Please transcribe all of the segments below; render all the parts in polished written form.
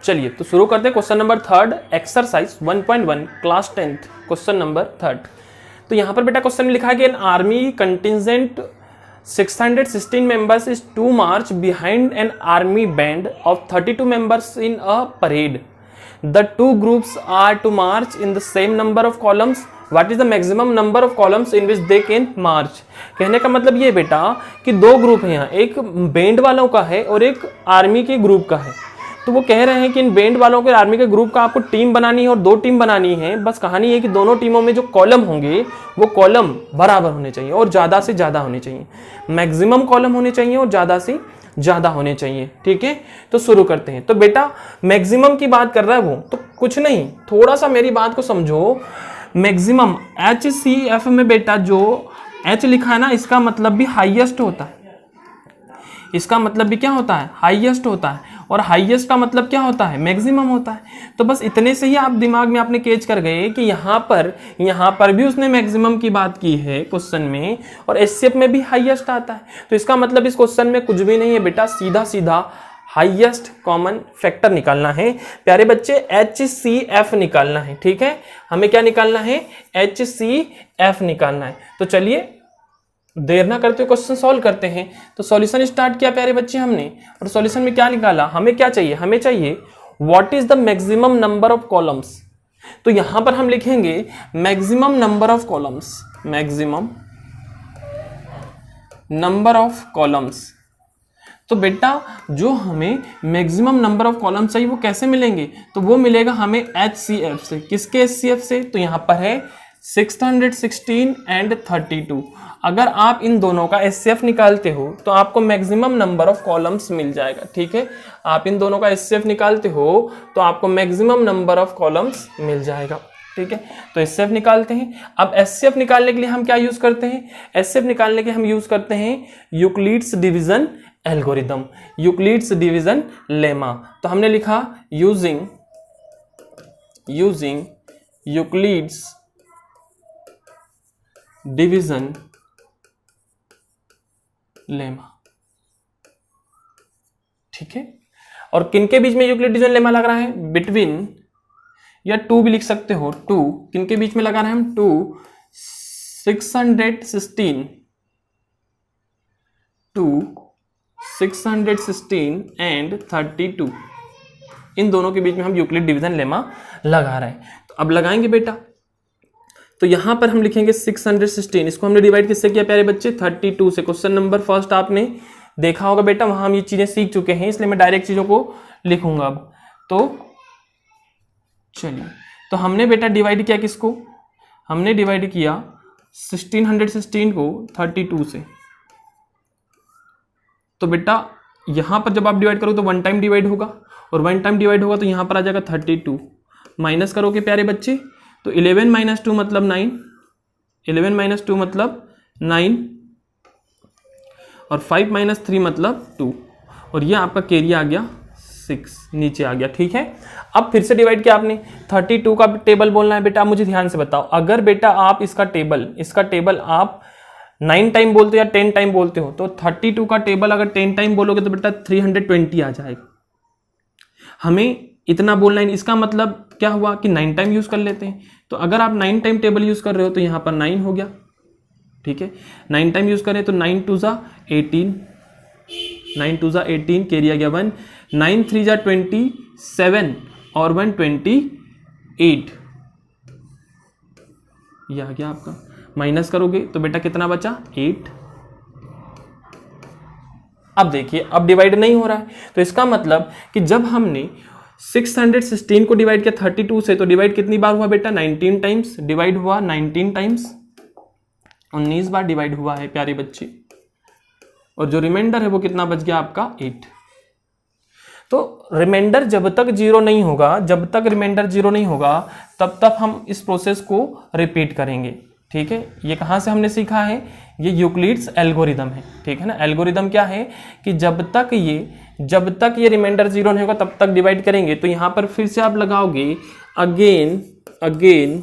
चलिए तो शुरू करते हैं question number third, exercise 1.1 class 10th question number third. तो यहाँ पर बेटा क्वेश्चन में लिखा है कि an army contingent 616 members is to march behind an army band of 32 members in a parade. The two groups are to march in the same number of columns. What is the maximum number of columns in which they can march? कहने का मतलब ये बेटा कि दो group हैं यहाँ, एक बैंड वालों का है और एक आर्मी के ग्रुप का है। तो वो कह रहे हैं कि इन बैंड वालों के आर्मी के ग्रुप का आपको टीम बनानी है और दो टीम बनानी है। बस कहानी है कि दोनों टीमों में जो कॉलम होंगे वो कॉलम बराबर होने चाहिए और ज़्यादा से ज़्यादा होने चाहिए, मैक्सिमम कॉलम होने चाहिए और ज़्यादा से ज़्यादा होने चाहिए। ठीक है, तो शुरू करते हैं। तो बेटा मैक्सिमम की बात कर रहा है वो, तो कुछ नहीं, थोड़ा सा मेरी बात को समझो। मैक्सिमम HCF में बेटा जो H लिखा है ना, इसका मतलब भी हाईएस्ट होता है, इसका मतलब भी क्या होता है, हाईएस्ट होता है। और हाईएस्ट का मतलब क्या होता है, मैक्सिमम होता है। तो बस इतने से ही आप दिमाग में आपने कैच कर गए कि यहाँ पर भी उसने मैक्सिमम की बात की है क्वेश्चन में, और एचसीएफ में भी हाईएस्ट आता है। तो इसका मतलब इस क्वेश्चन में कुछ भी नहीं है बेटा, सीधा सीधा हाईएस्ट कॉमन फैक्टर निकालना है प्यारे बच्चे, HCF निकालना है। ठीक है, हमें क्या निकालना है, HCF निकालना है। तो चलिए देर ना करते हुए क्वेश्चन सॉल्व करते हैं। तो सॉल्यूशन स्टार्ट किया प्यारे बच्चे हमने, और सॉल्यूशन में क्या निकाला, हमें क्या चाहिए, हमें चाहिए what is the maximum number of columns. तो यहां पर हम लिखेंगे maximum number of columns, maximum number of columns. तो बेटा जो हमें मैक्सिमम नंबर ऑफ कॉलम्स चाहिए वो कैसे मिलेंगे, तो वो मिलेगा हमें HCF से। किसके HCF से, तो यहां पर है 616 एंड 32। अगर आप इन दोनों का HCF निकालते हो तो आपको मैक्सिमम नंबर ऑफ कॉलम्स मिल जाएगा। ठीक है, आप इन दोनों का HCF निकालते हो तो आपको मैक्सिमम नंबर ऑफ कॉलम्स मिल जाएगा। ठीक है, तो HCF निकालते हैं। अब HCF निकालने के लिए हम क्या यूज करते हैं, HCF निकालने के हम यूज करते हैं Euclid's division algorithm, Euclid's division lemma. तो हमने लिखा यूजिंग यूक्लिड्स डिवीजन लेमा। ठीक है, और किनके बीच में यूक्लिड डिवीजन लेमा लग रहा है, बिटवीन, या टू भी लिख सकते हो, टू किनके बीच में लगा रहे हैं हम, 616 एंड 32, इन दोनों के बीच में हम यूक्लिड डिवीजन लेमा लगा रहे हैं। तो अब लगाएंगे बेटा, तो यहां पर हम लिखेंगे 616, इसको हमने डिवाइड किससे किया प्यारे बच्चे, 32 से। क्वेश्चन नंबर फर्स्ट आपने देखा होगा बेटा, वहां हम ये चीजें सीख चुके हैं, इसलिए मैं डायरेक्ट चीजों को लिखूंगा अब। तो चलिए, तो हमने बेटा डिवाइड किया किसको, हमने डिवाइड किया 1616 को 32 से। तो बेटा यहां पर जब आप डिवाइड करोगे तो वन टाइम डिवाइड होगा, और वन टाइम डिवाइड होगा तो यहां पर आ जाएगा 32। माइनस करोगे प्यारे बच्चे तो 11 - 2 मतलब 9, 11 - 2 मतलब 9, और 5 - 3 मतलब 2, और ये आपका कैरी आ गया 6 नीचे आ गया। ठीक है, अब फिर से डिवाइड किया आपने, 32 का टेबल बोलना है बेटा। मुझे ध्यान से बताओ, अगर बेटा आप इसका टेबल आप 9 टाइम बोलते हो या 10 टाइम बोलते हो, तो 32 का टेबल अगर 10 टाइम बोलोगे तो बेटा 320 आ जाएगा। हमें इतना बोलना है, इसका मतलब क्या हुआ कि 9 टाइम यूज कर लेते हैं। तो अगर आप 9 टाइम टेबल यूज कर रहे हो तो यहां पर 9 हो गया। ठीक है, 9 टाइम यूज करें तो 9 2 जा 18, 9 2 जा 18, कैरी आ गया 1, 9 3 जा 27 और 1 28, यह आ गया आपका। माइनस करोगे तो बेटा कितना बचा, 8। अब देखिए, अब डिवाइड नहीं हो रहा है, तो इसका मतलब कि जब हमने 616 को डिवाइड किया 32 से, तो डिवाइड कितनी बार हुआ बेटा, 19 टाइम्स डिवाइड हुआ, 19 टाइम्स 19 बार डिवाइड हुआ है प्यारे बच्चे, और जो रिमाइंडर है वो कितना बच गया आपका, 8। तो रिमाइंडर जब तक जीरो नहीं होगा, तब तक हम इस प्रोसेस को रिपीट करेंगे। ठीक है, ये कहां से हमने सीखा है, ये यूक्लिड्स एल्गोरिदम है। ठीक है ना, एल्गोरिदम क्या है कि जब तक ये रिमाइंडर जीरो नहीं होगा तब तक डिवाइड करेंगे। तो यहां पर फिर से आप लगाओगे again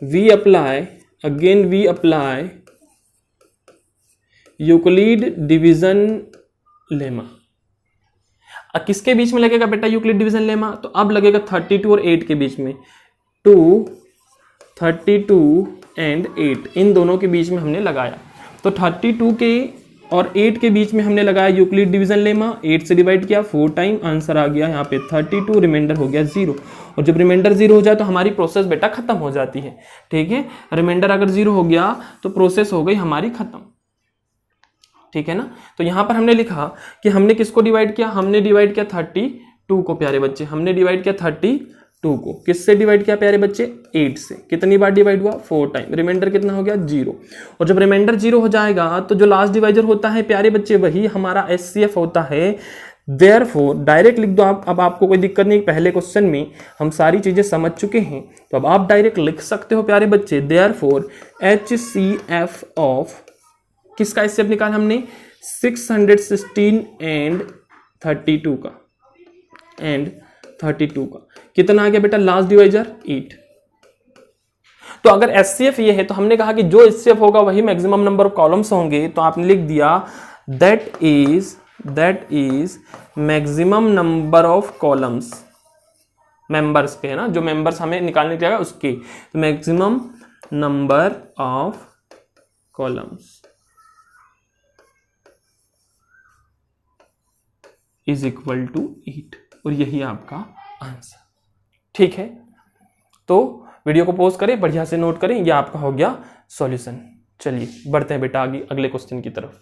we apply Euclid division lemma. अब किसके बीच में लगेगा बेटा यूक्लिड डिवीजन लेमा, तो अब लगेगा 32 और 8 के बीच में, 32 एंड 8 इन दोनों के बीच में हमने लगाया। तो 32 के और 8 के बीच में हमने लगाया यूक्लिड डिवीजन लेमा, 8 से डिवाइड किया 4 टाइम, आंसर आ गया यहाँ पे 32, रिमाइंडर हो गया 0। और जब रिमाइंडर 0 हो जाए तो हमारी प्रोसेस बेटा खत्म हो जाती है। ठीक है, रिमाइंडर अगर 0 हो गया तो प्रोसेस हो गई हमारी खत्म। ठीक है ना, तो यहां पर हमने लिखा कि हमने किसको डिवाइड किया, हमने डिवाइड किया 32 को प्यारे बच्चे, हमने डिवाइड किया 32 को, किससे डिवाइड किया प्यारे बच्चे, 8 से। कितनी बार डिवाइड हुआ, 4 टाइम, रिमाइंडर कितना हो गया 0। और जब रिमाइंडर 0 हो जाएगा तो जो लास्ट डिवाइजर होता है प्यारे बच्चे वही हमारा HCF होता है। देयरफॉर डायरेक्ट लिख दो आप, अब आपको कोई दिक्कत नहीं, पहले क्वेश्चन में हम सारी चीजें समझ चुके हैं, तो अब आप डायरेक्ट लिख सकते हो प्यारे बच्चे। देयरफॉर HCF ऑफ, किसका HCF निकाला हमने, 616 एंड 32 का, कितना आ गया बेटा लास्ट डिवाइजर 8। तो अगर HCF ये है तो हमने कहा कि जो HCF होगा वही मैक्सिमम नंबर ऑफ कॉलम्स होंगे, तो आपने लिख दिया that is maximum number of columns, members के है ना, जो मेंबर्स हमें निकालने जाएगा उसके, तो maximum number of columns is equal to 8, और यही आपका आंसर। ठीक है, तो वीडियो को पॉज करें, बढ़िया से नोट करें, ये आपका हो गया सॉल्यूशन। चलिए बढ़ते हैं बेटा आगे अगले क्वेश्चन की तरफ।